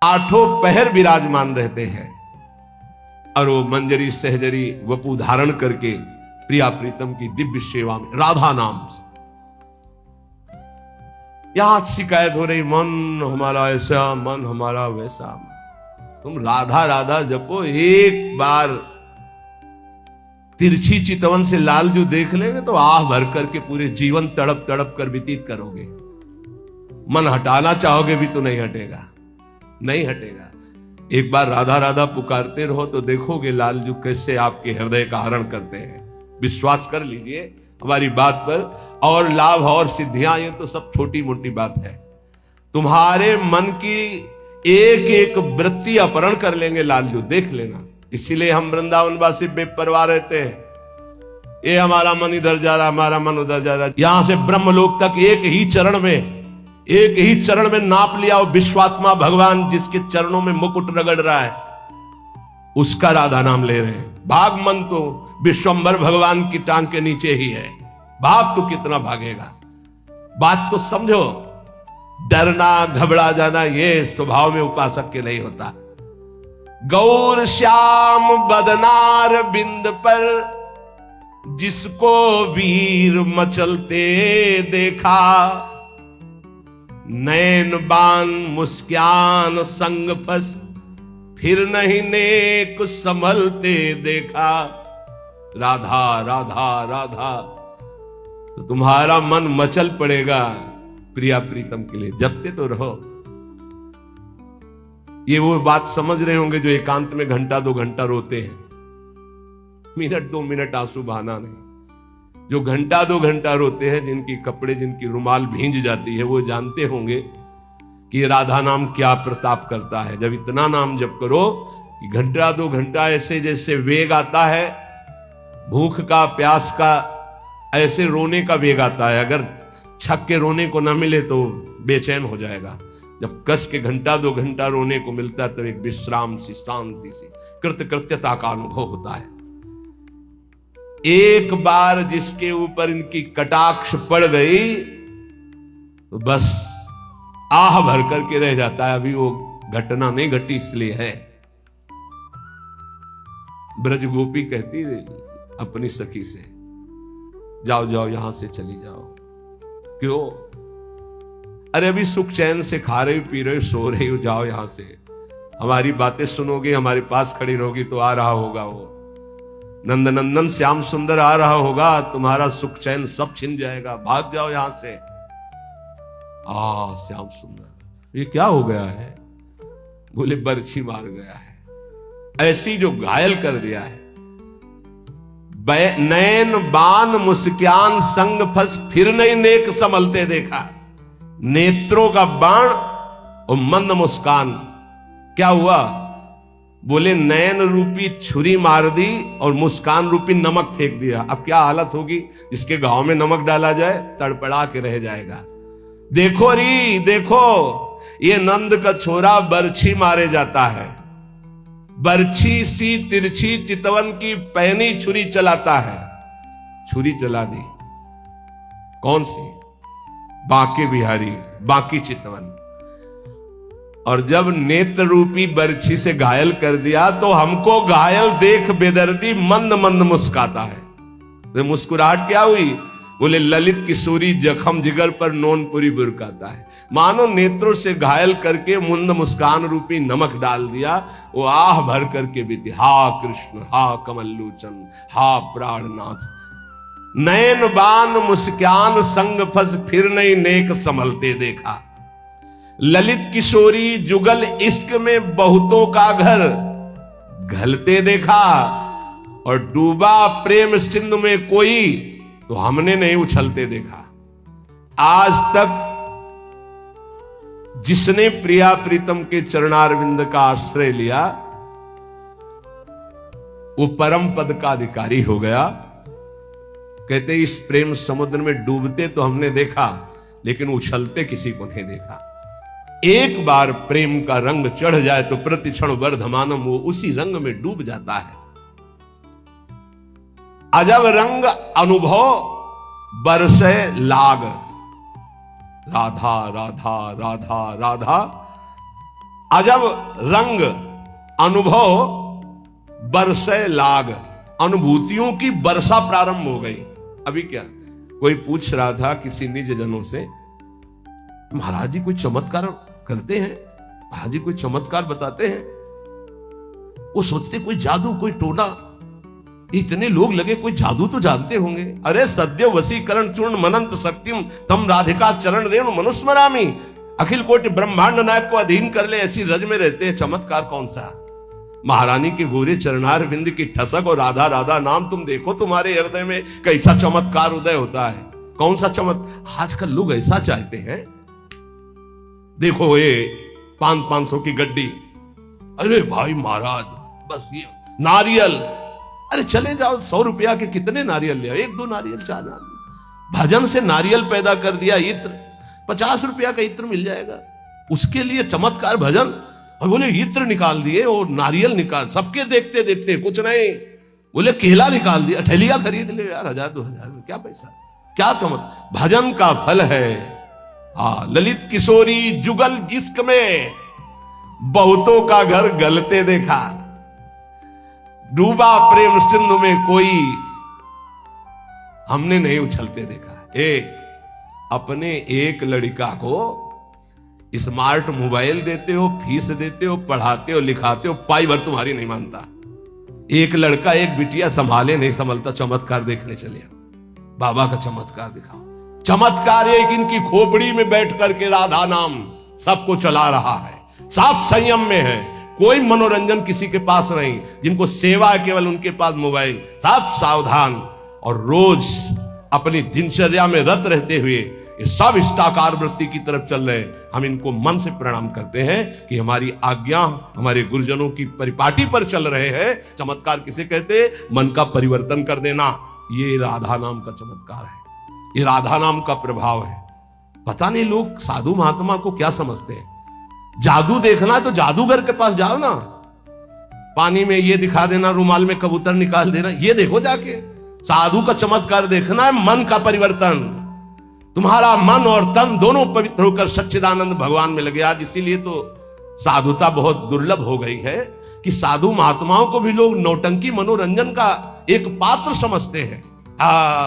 आठों पहर विराजमान रहते हैं और वो मंजरी सहजरी वपु धारण करके प्रिया प्रीतम की दिव्य सेवा में राधा नाम से। यहां शिकायत हो रही, मन हमारा ऐसा, मन हमारा वैसा। तुम राधा राधा जपो, एक बार तिरछी चितवन से लालजू देख लेंगे तो आह भर करके पूरे जीवन तड़प तड़प कर व्यतीत करोगे। मन हटाना चाहोगे भी तो नहीं हटेगा, नहीं हटेगा। एक बार राधा राधा पुकारते रहो तो देखोगे लालजू कैसे आपके हृदय का हरण करते हैं। विश्वास कर लीजिए हमारी बात पर। और लाभ और सिद्धियां ये तो सब छोटी मोटी बात है। तुम्हारे मन की एक एक वृत्ति अपहरण कर लेंगे लालजू, देख लेना। इसीलिए हम वृंदावनवासी बेपरवाह रहते हैं। ये हमारा मन इधर जा रहा, हमारा मन उधर जा रहा। यहां से ब्रह्मलोक तक एक ही चरण में नाप लिया। वो विश्वात्मा भगवान जिसके चरणों में मुकुट रगड़ रहा है, उसका राधा नाम ले रहे हैं। भाग मन तो विश्वंभर भगवान की टांग के नीचे ही है। भाग तो कितना भागेगा। बात को समझो। डरना घबरा जाना ये स्वभाव में उपासक के नहीं होता। गौर श्याम बदनार बिंद पर जिसको वीर मचलते देखा, नैन बान मुस्कान संग फंस फिर नहीं नेक संभलते देखा। राधा राधा राधा, तो तुम्हारा मन मचल पड़ेगा प्रिया प्रीतम के लिए। जपते तो रहो। ये वो बात समझ रहे होंगे जो एकांत में घंटा 2 घंटा रोते हैं। मिनट 2 मिनट आंसू बहाना नहीं। जो घंटा 2 घंटा रोते हैं, जिनकी कपड़े जिनकी रुमाल भींज जाती है, वो जानते होंगे कि राधा नाम क्या प्रताप करता है। जब इतना नाम जप करो कि घंटा 2 घंटा ऐसे जैसे वेग आता है, भूख का प्यास का, ऐसे रोने का वेग आता है। अगर छक के रोने को ना मिले तो बेचैन हो जाएगा। जब कस के घंटा 2 घंटा रोने को मिलता है तो एक विश्राम सी, शांति सी, कृतकृत्यता का अनुभव होता है। एक बार जिसके ऊपर इनकी कटाक्ष पड़ गई तो बस आह भर करके रह जाता है। अभी वो घटना नहीं घटी इसलिए है। ब्रज गोपी कहती अपनी सखी से, जाओ जाओ यहां से चली जाओ। क्यों? अरे अभी सुख चैन से खा रही, पी रही, सो रही हो, जाओ यहां से। हमारी बातें सुनोगे, हमारे पास खड़ी रहोगी तो आ रहा होगा वो नंदनंदन श्याम सुंदर आ रहा होगा, तुम्हारा सुख चैन सब छिन जाएगा। भाग जाओ यहां से। श्याम सुंदर, ये क्या हो गया है? बोले बरछी मार गया है। ऐसी जो घायल कर दिया है। नैन बान मुस्कान संग फंस फिर नहीं नेक संभलते देखा। नेत्रों का बाण और मंद मुस्कान, क्या हुआ? बोले नैन रूपी छुरी मार दी और मुस्कान रूपी नमक फेंक दिया। अब क्या हालत होगी? जिसके गांव में नमक डाला जाए तड़पड़ा के रह जाएगा। देखो री देखो, ये नंद का छोरा बरछी मारे जाता है। बरछी सी तिरछी चितवन की पैनी छुरी चलाता है। छुरी चला दी। कौन सी? बांके बिहारी, बांकी चितवन। और जब नेत्र रूपी बरछी से घायल कर दिया तो हमको घायल देख बेदर्दी मंद मंद मुस्काता है। तो मुस्कुराहट क्या हुई? बोले ललित किशोरी जखम जिगर पर नोनपुरी बुरकाता है। मानो नेत्रों से घायल करके मुंद मुस्कान रूपी नमक डाल दिया। वो आह भर करके बीती। हा कृष्ण, हा कमल्लोचन, हा प्राणनाथ। नयन बान मुस्कान संग फंस फिर नहीं नेक संभलते देखा। ललित किशोरी जुगल इश्क में बहुतों का घर घलते देखा। और डूबा प्रेम सिंधु में कोई तो हमने नहीं उछलते देखा। आज तक जिसने प्रिया प्रीतम के चरणारविंद का आश्रय लिया वो परम पद का अधिकारी हो गया। कहते इस प्रेम समुद्र में डूबते तो हमने देखा, लेकिन उछलते किसी को नहीं देखा। एक बार प्रेम का रंग चढ़ जाए तो प्रतिक्षण वर्धमानम, वो उसी रंग में डूब जाता है। अजब रंग अनुभव बरसे लाग। राधा राधा राधा राधा, अजब रंग अनुभव बरसे लाग, अनुभूतियों की वर्षा प्रारंभ हो गई। अभी क्या, कोई पूछ रहा था किसी निज जनों से, महाराज जी कोई चमत्कार करते हैं, महाराज जी कोई चमत्कार बताते हैं? वो सोचते कोई जादू, कोई टोना, इतने लोग लगे कोई जादू तो जानते होंगे। अरे सद्य वशीकरण चूर्ण मनंत शक्तिम तम राधिका चरण रेणु मनुस्मरामी, अखिल कोटि ब्रह्मांड नायक को अधीन कर ले, ऐसी रज में रहते हैं, चमत्कार कौन सा? महारानी के गोरे चरणार बिंद की ठसक और राधा राधा नाम तुम देखो, तुम्हारे हृदय में कैसा चमत्कार उदय होता है। कौन सा आजकल लोग ऐसा चाहते हैं। देखो ये 500 की गड्डी, अरे भाई महाराज बस ये नारियल, अरे चले जाओ 100 रुपया के कितने नारियल ले, 1-2 नारियल, 4 नारियल, भजन से नारियल पैदा कर दिया, इत्र 50 रुपया का इत्र मिल जाएगा, उसके लिए चमत्कार भजन, और बोले इत्र निकाल दिए और नारियल निकाल, सबके देखते देखते कुछ नहीं, बोले केला निकाल दिया, ठेलिया खरीद ले यार, 1000-2000 में क्या पैसा, क्या चमत्कार, भजन का फल है। हाँ, ललित किशोरी जुगल जिस्क में बहुतों का घर गलते देखा, डूबा प्रेम सिंधु में कोई हमने नहीं उछलते देखा। अपने एक लड़का को स्मार्ट मोबाइल देते हो, फीस देते हो, पढ़ाते हो, लिखाते हो, पाई भर तुम्हारी नहीं मानता। एक लड़का एक बिटिया संभाले नहीं संभलता, चमत्कार देखने चले बाबा का चमत्कार दिखाओ। चमत्कार एक इनकी खोपड़ी में बैठ करके राधा नाम सबको चला रहा है, साफ संयम में है, कोई मनोरंजन किसी के पास नहीं, जिनको सेवा है केवल उनके पास मोबाइल, साफ सावधान, और रोज अपनी दिनचर्या में रत रहते हुए ये सब इष्टाकार वृत्ति की तरफ चल रहे हैं। हम इनको मन से प्रणाम करते हैं कि हमारी आज्ञा हमारे गुरुजनों की परिपाटी पर चल रहे हैं। चमत्कार किसे कहते? मन का परिवर्तन कर देना, ये राधा नाम का चमत्कार है, ये राधा नाम का प्रभाव है। पता नहीं लोग साधु महात्मा को क्या समझते हैं। जादू देखना है तो जादूगर के पास जाओ ना, पानी में ये दिखा देना, रुमाल में कबूतर निकाल देना, ये देखो जाके। साधु का चमत्कार देखना है मन का परिवर्तन, तुम्हारा मन और तन दोनों पवित्र होकर सच्चिदानंद भगवान में लगे। आज इसीलिए तो साधुता बहुत दुर्लभ हो गई है कि साधु महात्माओं को भी लोग नौटंकी मनोरंजन का एक पात्र समझते हैं।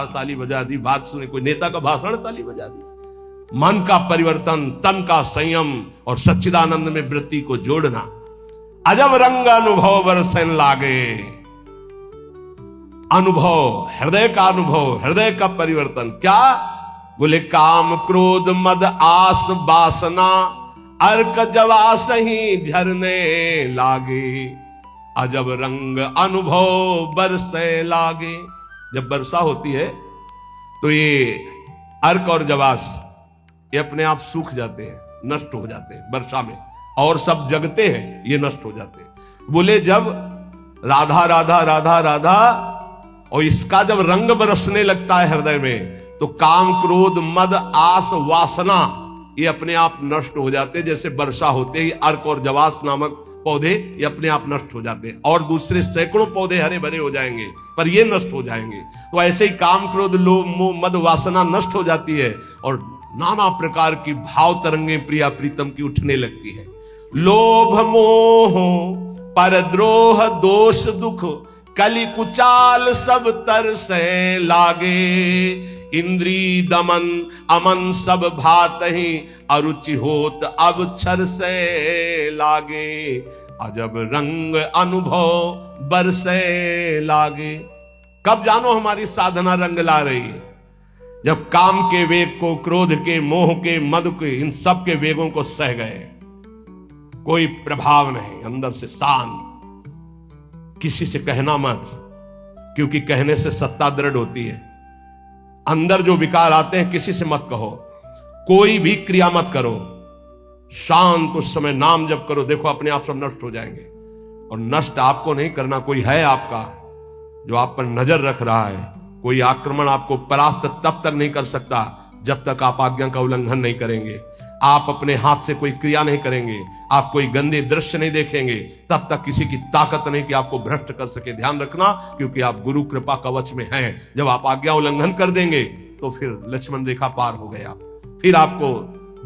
ताली बजा दी, बात सुने, कोई नेता का भाषण, ताली बजा दी। मन का परिवर्तन, तन का संयम और सच्चिदानंद में वृत्ति को जोड़ना। अजब रंग अनुभव बरसन लागे, अनुभव, हृदय का अनुभव, हृदय का परिवर्तन। क्या बोले? काम क्रोध मद आस वासना अर्क जवास ही झरने लागे, अजब रंग अनुभव बरसे लागे। जब वर्षा होती है तो ये अर्क और जवास ये अपने आप सूख जाते हैं, नष्ट हो जाते हैं वर्षा में, और सब जगते हैं, ये नष्ट हो जाते हैं। बोले जब राधा राधा राधा राधा और इसका जब रंग बरसने लगता है हृदय में, तो काम क्रोध मद आस वासना ये अपने आप नष्ट हो जाते हैं। जैसे वर्षा होते ही अर्क और जवास नामक पौधे ये अपने आप नष्ट हो जाते हैं, और दूसरे सैकड़ों पौधे हरे भरे हो जाएंगे, पर ये नष्ट हो जाएंगे। तो ऐसे ही काम क्रोध लोभ मोह मद वासना नष्ट हो जाती है, और नाना प्रकार की भाव तरंगे प्रिया प्रीतम की उठने लगती है। लोभ मोह परद्रोह दोष दुख कलि कुचाल सब तरसे लागे, इंद्री दमन अमन सब भात ही अरुचि होत अब छर से लागे, अजब रंग अनुभव बरसे लागे। कब जानो हमारी साधना रंग ला रही है? जब काम के वेग को, क्रोध के, मोह के, मद के, इन सब के वेगों को सह गए, कोई प्रभाव नहीं, अंदर से शांत। किसी से कहना मत, क्योंकि कहने से सत्ता दृढ़ होती है। अंदर जो विकार आते हैं किसी से मत कहो, कोई भी क्रिया मत करो, शांत उस समय नाम जप करो, देखो अपने आप सब नष्ट हो जाएंगे। और नष्ट आपको नहीं करना, कोई है आपका जो आप पर नजर रख रहा है। कोई आक्रमण आपको परास्त तब तक नहीं कर सकता जब तक आप आज्ञा का उल्लंघन नहीं करेंगे। आप अपने हाथ से कोई क्रिया नहीं करेंगे, आप कोई गंदे दृश्य नहीं देखेंगे, तब तक किसी की ताकत नहीं कि आपको भ्रष्ट कर सके। ध्यान रखना, क्योंकि आप गुरु कृपा कवच में हैं। जब आप आज्ञा उल्लंघन कर देंगे तो फिर लक्ष्मण रेखा पार हो गए आप, फिर आपको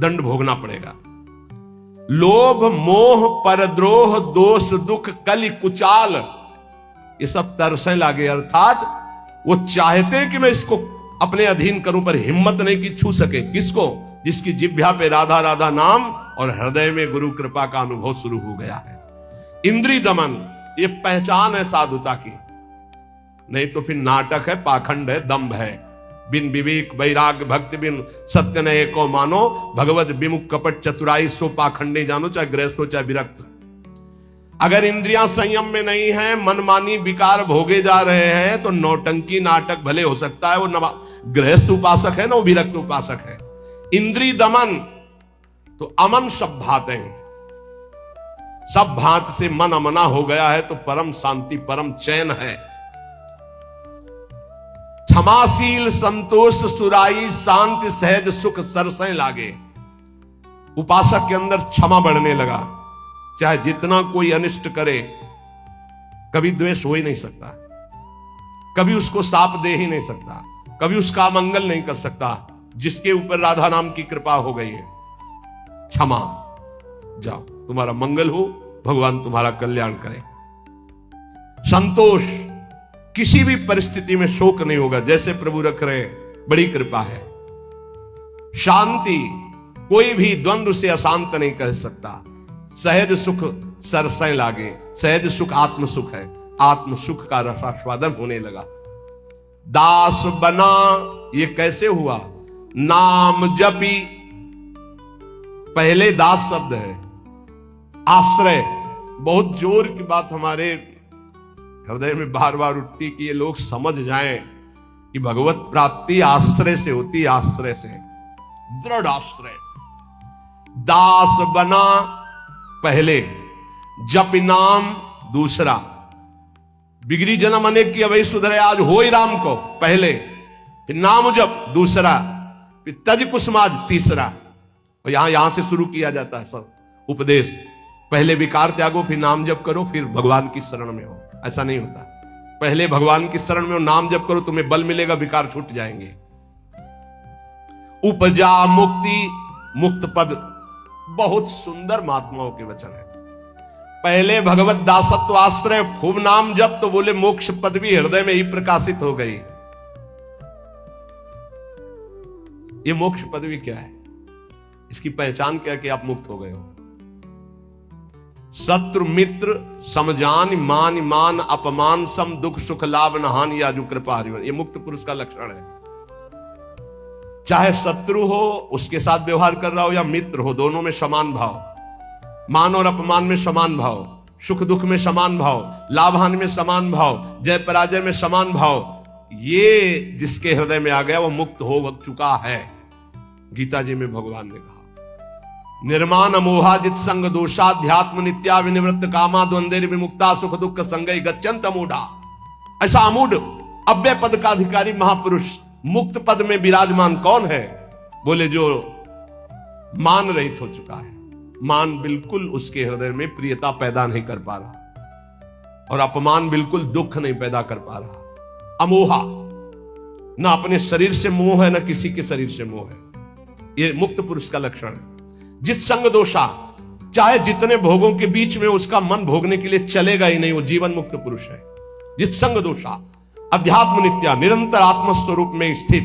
दंड भोगना पड़ेगा। लोभ मोह परद्रोह दोष दुख कलि कुचाल, ये सब तरसे लागे। अर्थात वो चाहते हैं कि मैं इसको अपने अधीन करूं, पर हिम्मत नहीं कि छू सके। किसको? जिसकी जिह्वा पे राधा राधा नाम और हृदय में गुरु कृपा का अनुभव शुरू हो गया है। इंद्रिय दमन ये पहचान है साधुता की, नहीं तो फिर नाटक है, पाखंड है, दंभ है। बिन विवेक वैराग्य भक्ति बिन सत्य न एको मानो, भगवत विमुख कपट चतुराई सो पाखंडे जानो। चाहे गृहस्थ हो चाहे विरक्त। अगर इंद्रियां संयम में नहीं है, मनमानी विकार भोगे जा रहे हैं, तो नौटंकी नाटक भले हो सकता है, वो गृहस्थ उपासक है ना, वो विरक्त उपासक है। इंद्रिय दमन तो अमन सब भाते हैं, सब भात से मन अमना हो गया है तो परम शांति परम चैन है। क्षमाशील संतोष सुराई शांति सहज सुख सरसें लागे। उपासक के अंदर क्षमा बढ़ने लगा। चाहे जितना कोई अनिष्ट करे, कभी द्वेष हो ही नहीं सकता, कभी उसको साप दे ही नहीं सकता, कभी उसका मंगल नहीं कर सकता, जिसके ऊपर राधा नाम की कृपा हो गई है। क्षमा, जाओ तुम्हारा मंगल हो, भगवान तुम्हारा कल्याण करे। संतोष, किसी भी परिस्थिति में शोक नहीं होगा, जैसे प्रभु रख रहे, बड़ी कृपा है। शांति, कोई भी द्वंद्व से अशांत नहीं कह सकता। सहज सुख सरसें लागे, सहज सुख आत्म सुख है, आत्म सुख का रसास्वादन होने लगा। दास बना, ये कैसे हुआ? नाम जपी, पहले दास शब्द है। आश्रय, बहुत जोर की बात हमारे हृदय में बार बार उठती कि ये लोग समझ जाएं कि भगवत प्राप्ति आश्रय से होती, आश्रय से, दृढ़ आश्रय। दास बना पहले, जप नाम दूसरा। बिगड़ी जन्म अनेक की अवै सुधरे आज हो ही राम को पहले, फिर नाम जप दूसरा, फिर तज कुसुमाज तीसरा। और यहां से शुरू किया जाता है सब उपदेश। पहले विकार त्यागो, फिर नाम जप करो, फिर भगवान की शरण में हो। ऐसा नहीं होता, पहले भगवान की शरण में हो, नाम जप करो, तुम्हें बल मिलेगा, विकार छूट जाएंगे। उपजा मुक्ति, मुक्त पद, बहुत सुंदर महात्माओं के वचन है। पहले भगवत दासत्व आश्रय, खूब नाम जप, तो बोले मोक्ष पद भी हृदय में ही प्रकाशित हो गई। ये मोक्ष पदवी क्या है? इसकी पहचान क्या कि आप मुक्त हो गए हो। शत्रु मित्र समजान मान मान अपमान सम दुख सुख लाभ न हानि याजु कृपा हरिवंश, ये मुक्त पुरुष का लक्षण है। चाहे शत्रु हो उसके साथ व्यवहार कर रहा हो, या मित्र हो, दोनों में समान भाव, मान और अपमान में समान भाव, सुख दुख में समान भाव, लाभ हानि में समान भाव, जय पराजय में समान भाव। ये जिसके हृदय में आ गया वो मुक्त हो चुका है। गीता जी में भगवान ने कहा, निर्माण अमोहाजित संग दोषाध्यात्म नित्या विनिवृत्त कामा द्वंद्व विमुक्ता सुख दुख संगई गच्छन्त अमूढ़ा। ऐसा अमूढ़ अव्यय पद का अधिकारी महापुरुष मुक्त पद में विराजमान कौन है? बोले जो मान रहित हो चुका है। मान बिल्कुल उसके हृदय में प्रियता पैदा नहीं कर पा रहा, और अपमान बिल्कुल दुख नहीं पैदा कर पा रहा। अमोहा, ना अपने शरीर से मोह है, ना किसी के शरीर से मोह है। ये मुक्त पुरुष का लक्षण है। जित संग दोषा, चाहे जितने भोगों के बीच में उसका मन भोगने के लिए चलेगा ही नहीं, वो जीवन मुक्त पुरुष है। जित संग दोषा, अध्यात्म नित्या, निरंतर आत्मस्वरूप में स्थित,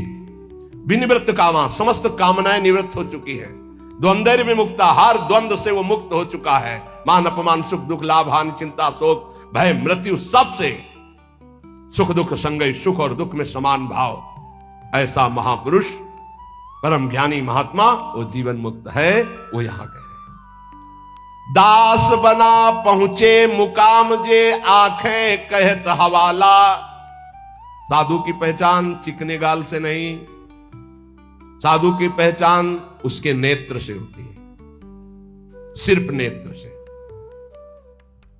विनिवृत्त कामा, समस्त कामनाएं निवृत्त हो चुकी हैं। द्वंद्व विमुक्ता, हर द्वंद्व से वो मुक्त हो चुका है। मान अपमान सुख दुख लाभ हानि चिंता शोक भय मृत्यु, सबसे सुख दुख संगय, सुख और दुख में समान भाव। ऐसा महापुरुष परम ज्ञानी महात्मा वो जीवन मुक्त है। वो यहां कह रहे, दास बना पहुंचे मुकाम जे आंखें कहत हवाला। साधु की पहचान चिकने गाल से नहीं, साधु की पहचान उसके नेत्र से होती है, सिर्फ नेत्र से।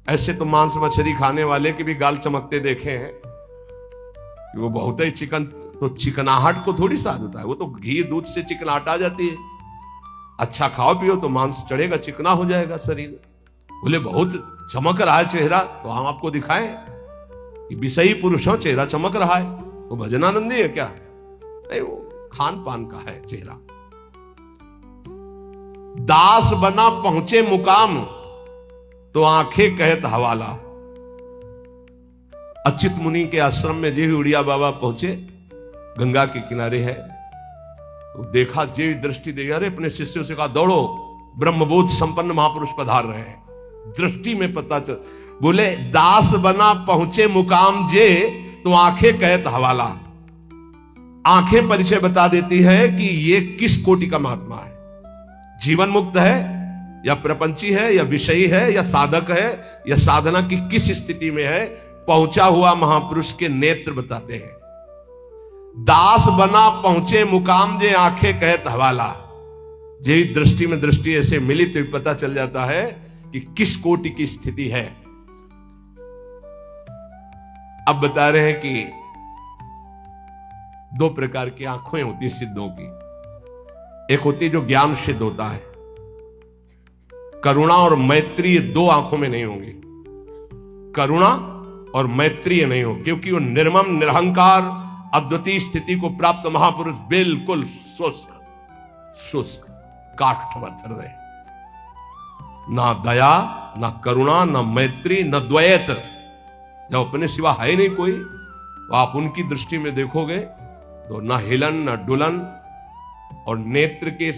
ऐसे तो मांस मछली खाने वाले के भी गाल चमकते देखे हैं कि वो बहुत ही चिकन, तो चिकनाहट को थोड़ी साध होता है, वो तो घी दूध से चिकनाहट आ जाती है। अच्छा खाओ पियो तो मांस चढ़ेगा, चिकना हो जाएगा शरीर। बोले बहुत चमक रहा है चेहरा, तो हम आपको दिखाएं कि विषयी पुरुष हो, चेहरा चमक रहा है, वो भजनानंदी है क्या? नहीं, वो खान पान का है चेहरा। दास बना पहुंचे मुकाम, तो आंखें कहत हवाला। अच्युत मुनि के आश्रम में जे उड़िया बाबा पहुंचे, गंगा के किनारे है, तो देखा, जे दृष्टि दे, अरे अपने शिष्यों से कहा दौड़ो, ब्रह्मबोध संपन्न महापुरुष पधार रहे हैं। दृष्टि में पता चल, बोले दास बना पहुंचे मुकाम जे, तो आंखें कहत हवाला। आंखें परिचय बता देती है कि ये किस कोटि का महात्मा है, जीवन मुक्त है या प्रपंची है या विषयी है या साधक है या साधना की किस स्थिति में है। पहुंचा हुआ महापुरुष के नेत्र बताते हैं। दास बना पहुंचे मुकाम जे, आंखें कहत हवाला। जे दृष्टि में दृष्टि ऐसे मिली तो पता चल जाता है कि किस कोटि की स्थिति है। अब बता रहे हैं कि दो प्रकार की आंखें होती सिद्धों की। एक होती जो ज्ञान सिद्ध होता है, करुणा और मैत्री, ये दो आंखों में नहीं होंगी। करुणा और मैत्री नहीं हो, क्योंकि वो निर्मम निरहंकार अद्वितीय स्थिति को प्राप्त महापुरुष बिल्कुल शुष्क काष्ठवत हृदय, ना दया ना करुणा ना मैत्री न द्वैत। जब अपने सिवा है नहीं कोई, तो आप उनकी दृष्टि में देखोगे तो ना हिलन ना डुलन, और नेत्र के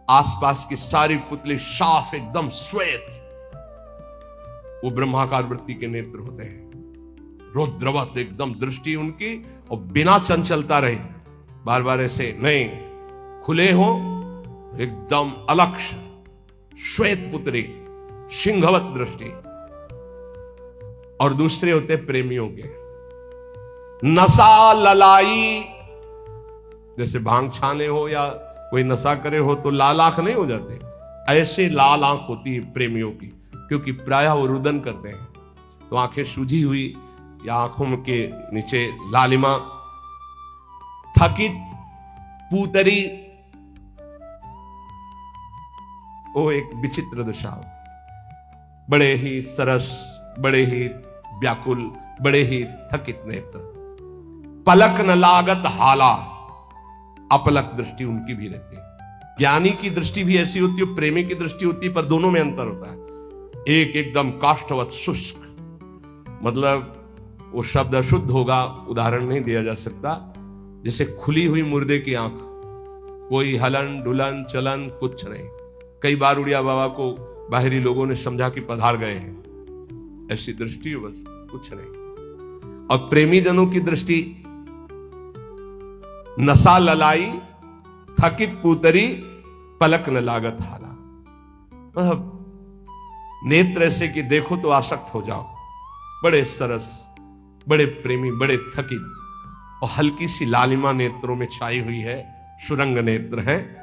आसपास की सारी पुतली साफ एकदम श्वेत, वो ब्रह्माकार वृत्ति के नेत्र होते हैं। रुद्रवत एकदम दृष्टि उनकी, और बिना चंचलता रहे, बार बार ऐसे नहीं, खुले हो, एकदम अलक्ष श्वेत पुत्री, सिंहवत दृष्टि। और दूसरे होते प्रेमियों के, नशा ललाई, जैसे भांग छाने हो या कोई नशा करे हो तो लाल आंख नहीं हो जाते, ऐसे लाल आंख होती है प्रेमियों की, क्योंकि प्रायः वो रुदन करते हैं, तो आंखें सूजी हुई या आंखों के नीचे लालिमा, थकित पूतरी, वो एक विचित्र दशा होती। बड़े ही सरस, बड़े ही व्याकुल, बड़े ही थकित नेत्र। पलक न लागत हाला, अपलक दृष्टि उनकी भी रहती है। ज्ञानी की दृष्टि भी ऐसी होती है, प्रेमी की दृष्टि होती है, पर दोनों में अंतर होता है। एक एकदम काष्ठवत शुष्क, मतलब वो शब्द अशुद्ध होगा, उदाहरण नहीं दिया जा सकता, जैसे खुली हुई मुर्दे की आंख, कोई हलन डुलन चलन कुछ नहीं। कई बार उड़िया बाबा को बाहरी लोगों ने समझा कि पधार गए हैं, ऐसी दृष्टि बस कुछ नहीं। और प्रेमी जनों की दृष्टि नशा ललाई, थकित पूतरी, पलक न लागत हाला, मतलब नेत्र ऐसे कि देखो तो आसक्त हो जाओ। बड़े सरस, बड़े प्रेमी, बड़े थकित, और हल्की सी लालिमा नेत्रों में छाई हुई है, सुरंग नेत्र है।